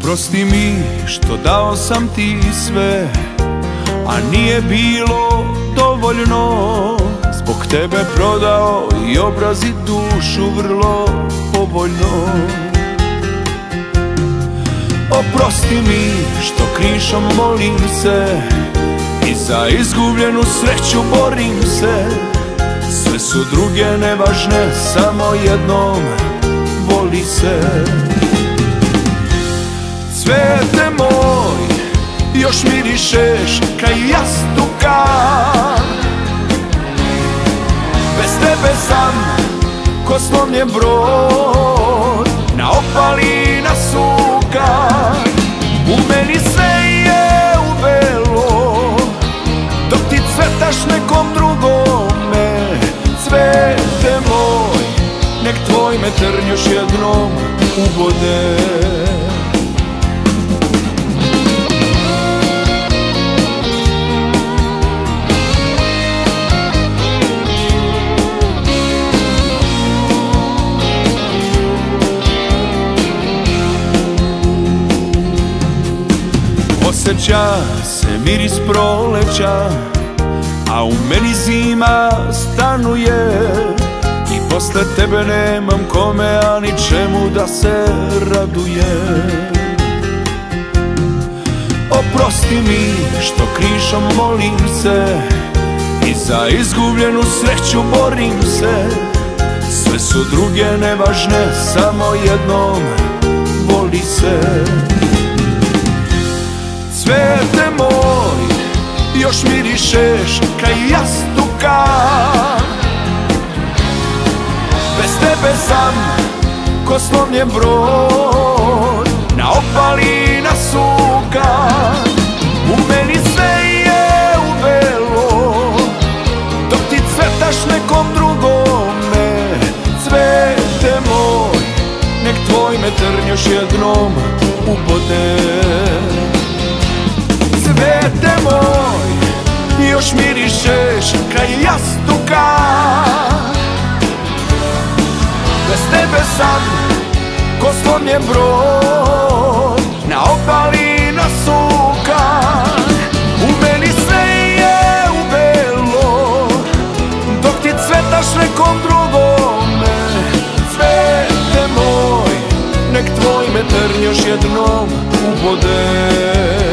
Oprosti mi što dao sam ti sve, a nije bilo dovoljno. Zbog tebe prodao i obraz i dušu vrlo povoljno. Oprosti mi što krišom molim se i za izgubljenu sreću borim se. Sve su druge nevažne, samo jednom voli se. Cvete moj, još mirišeš kraj jastuka. Bez tebe sam ko slomljen brod, na opali na suka. U meni sve je uvelo, dok ti cvetaš nekom drugome. Cvete moj, nek tvoj meter još jednom ubode. Osjeća se miris proleća, a u meni zima stanuje. I posle tebe nemam kome, a ničemu da se raduje. Oprosti mi što krišom molim se i za izgubljenu sreću borim se. Sve su druge nevažne, samo jednom voli se. Cvete moj, još mirišeš kraj jastuka. Bez tebe sam ko slomljen brod, na opali na suka. U meni sve je uvelo, dok ti cvetaš nekom drugome. Cvete moj, nek tvoj meter još jednom ubode. Cvete moj, još mirišeš kraj jastuka. Bez tebe sam ko slomljen brod, na opali na suka. U meni sve je uvelo, dok ti cvetaš nekom drugome. Cvete moj, nek tvoj meter još jednom ubode.